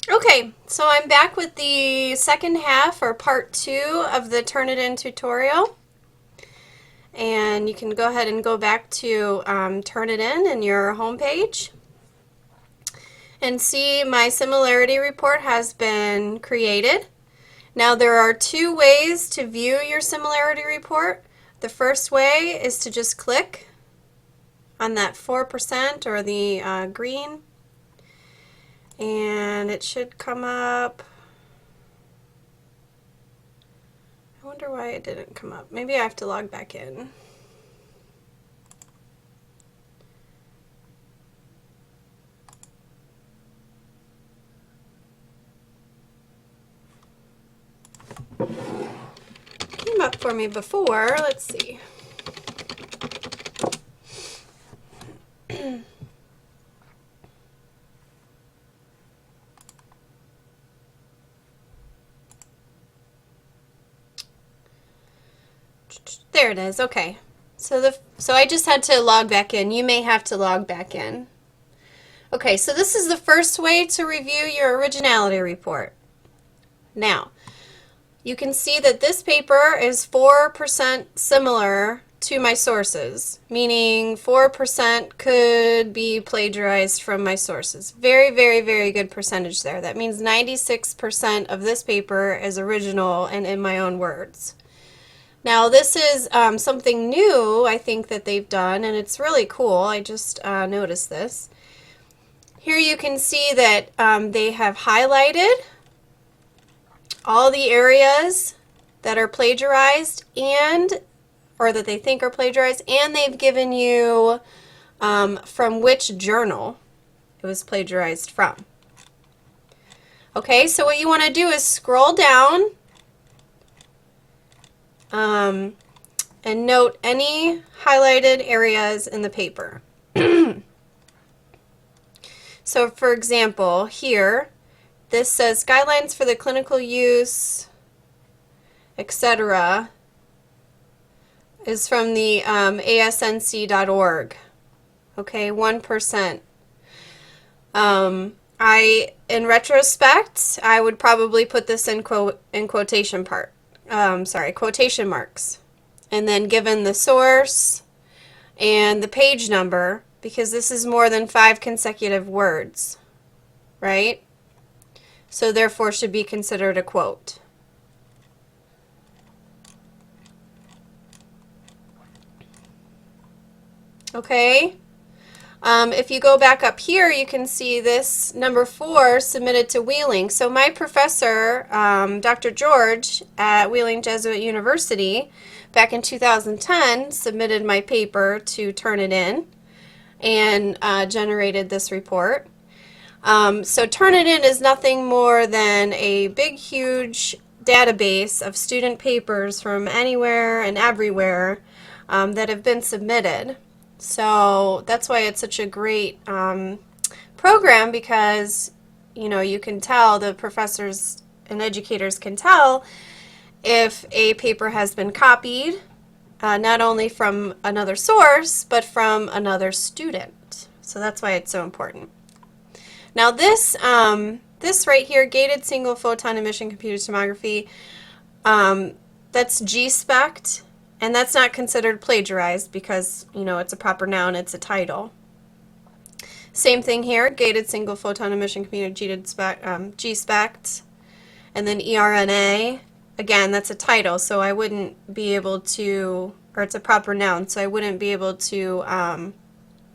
Okay, so I'm back with the second half or part 2 of the Turnitin tutorial. And you can go ahead and go back to Turnitin in your homepage and see my similarity report has been created. Now there are two ways to view your similarity report. The first way is to just click on that 4% or the green, and it should come up. I wonder why it didn't come up. Maybe I have to log back in. Came up for me before. Let's see. There it is. Okay. So I just had to log back in. You may have to log back in. Okay, so this is the first way to review your originality report. Now, you can see that this paper is 4% similar to my sources, meaning 4% could be plagiarized from my sources. Very, very, very good percentage there. That means 96% of this paper is original and in my own words. Now this is something new I think that they've done, and it's really cool. I just noticed this. Here you can see that they have highlighted all the areas that are plagiarized or that they think are plagiarized, and they've given you from which journal it was plagiarized from. Okay, so what you want to do is scroll down and note any highlighted areas in the paper. So for example, here, this says guidelines for the clinical use, etc. is from the asnc.org. Okay, 1%. In retrospect, I would probably put this in quotation marks. And then given the source and the page number, because this is more than 5 consecutive words, right? So therefore should be considered a quote. Okay? If you go back up here, you can see this number 4 submitted to Wheeling. So my professor, Dr. George at Wheeling Jesuit University, back in 2010, submitted my paper to Turnitin and generated this report. So Turnitin is nothing more than a big, huge database of student papers from anywhere and everywhere that have been submitted. So that's why it's such a great program, because you can tell, the professors and educators can tell if a paper has been copied, not only from another source but from another student. So that's why it's so important. Now this right here, gated single photon emission computed tomography, that's G-spect. And that's not considered plagiarized because, it's a proper noun, it's a title. Same thing here, gated single photon emission computed G-spect. And then ERNA, again, that's a title, so I wouldn't be able to, or it's a proper noun, so I wouldn't be able to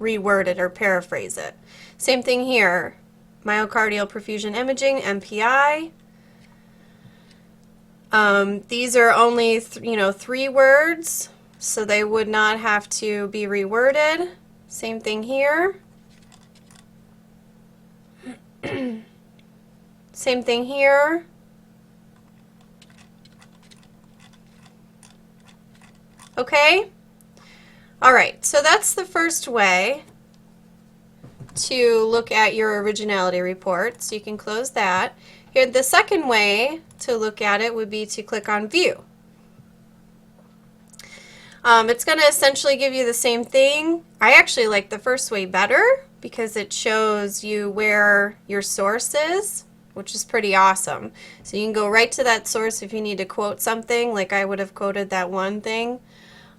reword it or paraphrase it. Same thing here, myocardial perfusion imaging, MPI. These are only 3 words, so they would not have to be reworded. Same thing here. Same thing here. Okay? Alright, so that's the first way to look at your originality report, so you can close that. Here, the second way to look at it would be to click on View. It's going to essentially give you the same thing. I actually like the first way better because it shows you where your source is. which is pretty awesome. So you can go right to that source if you need to quote something, like I would have quoted that one thing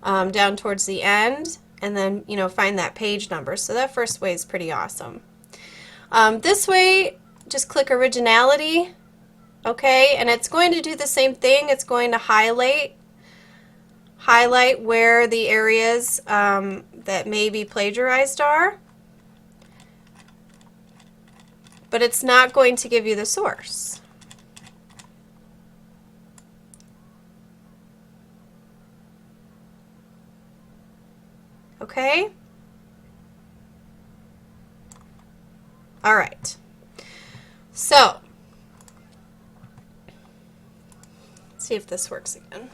down towards the end, and then, you know, find that page number. So that first way is pretty awesome. This way, just click Originality, okay, and it's going to do the same thing. It's going to highlight where the areas that may be plagiarized are, but it's not going to give you the source. Okay? All right. So, let's see if this works again.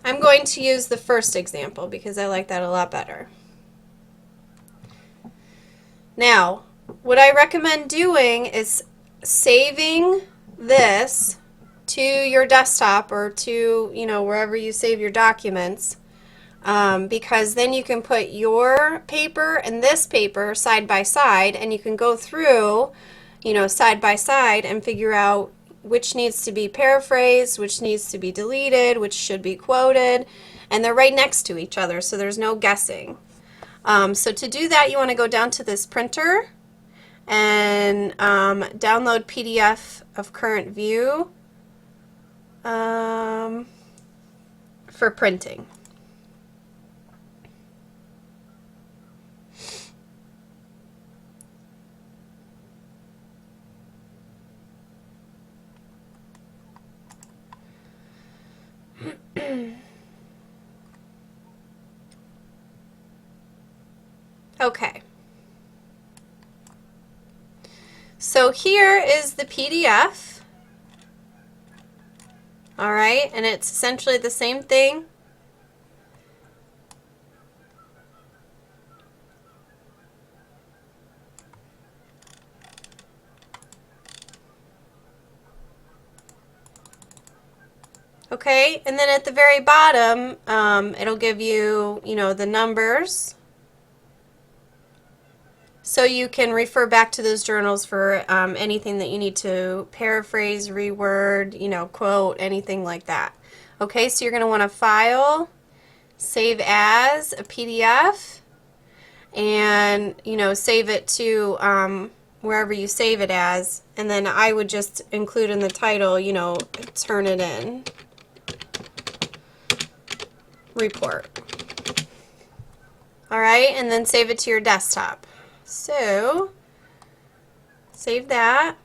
I'm going to use the first example because I like that a lot better. Now, what I recommend doing is saving this to your desktop or to, you know, wherever you save your documents, because then you can put your paper and this paper side by side, and you can go through, you know, side by side and figure out which needs to be paraphrased, which needs to be deleted, which should be quoted, and they're right next to each other, so there's no guessing. So to do that, you want to go down to this printer and download PDF of current view for printing. Okay. So here is the PDF. All right, and it's essentially the same thing. Okay, and then at the very bottom, it'll give you, you know, the numbers. So you can refer back to those journals for anything that you need to paraphrase, reword, you know, quote, anything like that. Okay, so you're going to want to file, save as a PDF, and, you know, save it to wherever you save it as. And then I would just include in the title, you know, Turnitin report. All right, and then save it to your desktop. So, save that.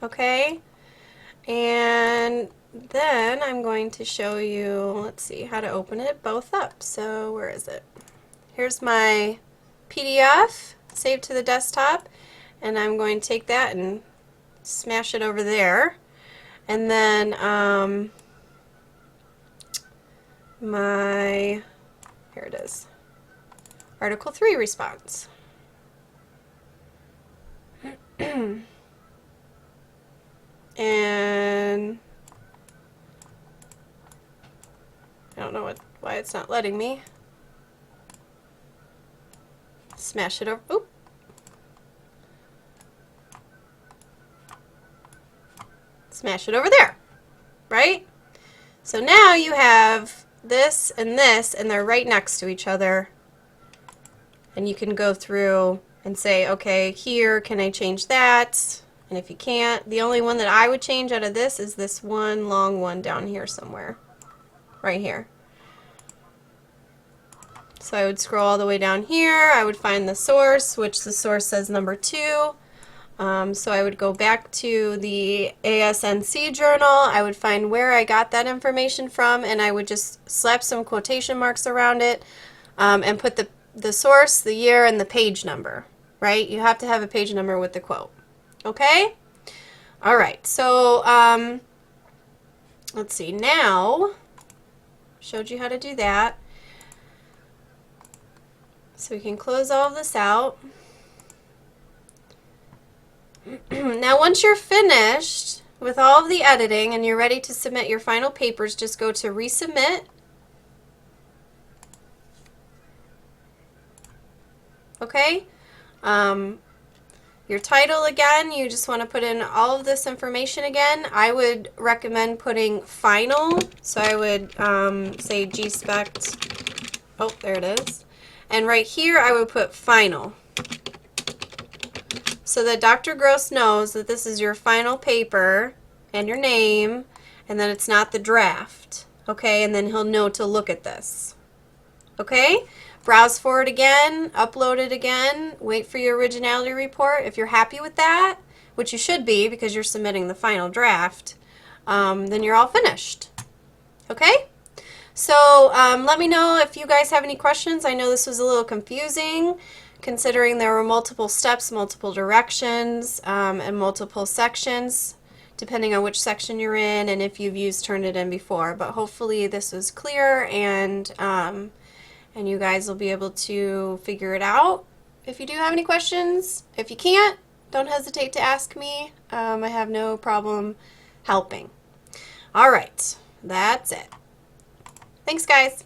Okay, and then I'm going to show you, let's see, how to open it both up. So, where is it? Here's my PDF saved to the desktop, and I'm going to take that and smash it over there. And then here it is, Article 3 response. And I don't know why it's not letting me. Smash it over. Oop. Smash it over there, right? So now you have this, and they're right next to each other. And you can go through and say, okay, here, can I change that? And if you can't, the only one that I would change out of this is this one long one down here somewhere, right here. So I would scroll all the way down here. I would find the source, which the source says number 2. So I would go back to the ASNC journal. I would find where I got that information from, and I would just slap some quotation marks around it and put the source, the year, and the page number, right? You have to have a page number with the quote. Okay? All right. So let's see. Now, showed you how to do that. So we can close all of this out. Now once you're finished with all of the editing and you're ready to submit your final papers, just go to Resubmit. Okay? Your title again, you just want to put in all of this information again. I would recommend putting final. So I would say G-Spect. Oh, there it is. And right here I would put final. So that Dr. Gross knows that this is your final paper and your name, and that it's not the draft. Okay, and then he'll know to look at this. Okay? Browse for it again, upload it again, wait for your originality report. If you're happy with that, which you should be because you're submitting the final draft, then you're all finished. Okay? So let me know if you guys have any questions. I know this was a little confusing considering there were multiple steps, multiple directions, and multiple sections depending on which section you're in and if you've used Turnitin before. But hopefully this was clear and you guys will be able to figure it out. If you do have any questions, if you can't, don't hesitate to ask me. I have no problem helping. All right, that's it. Thanks, guys.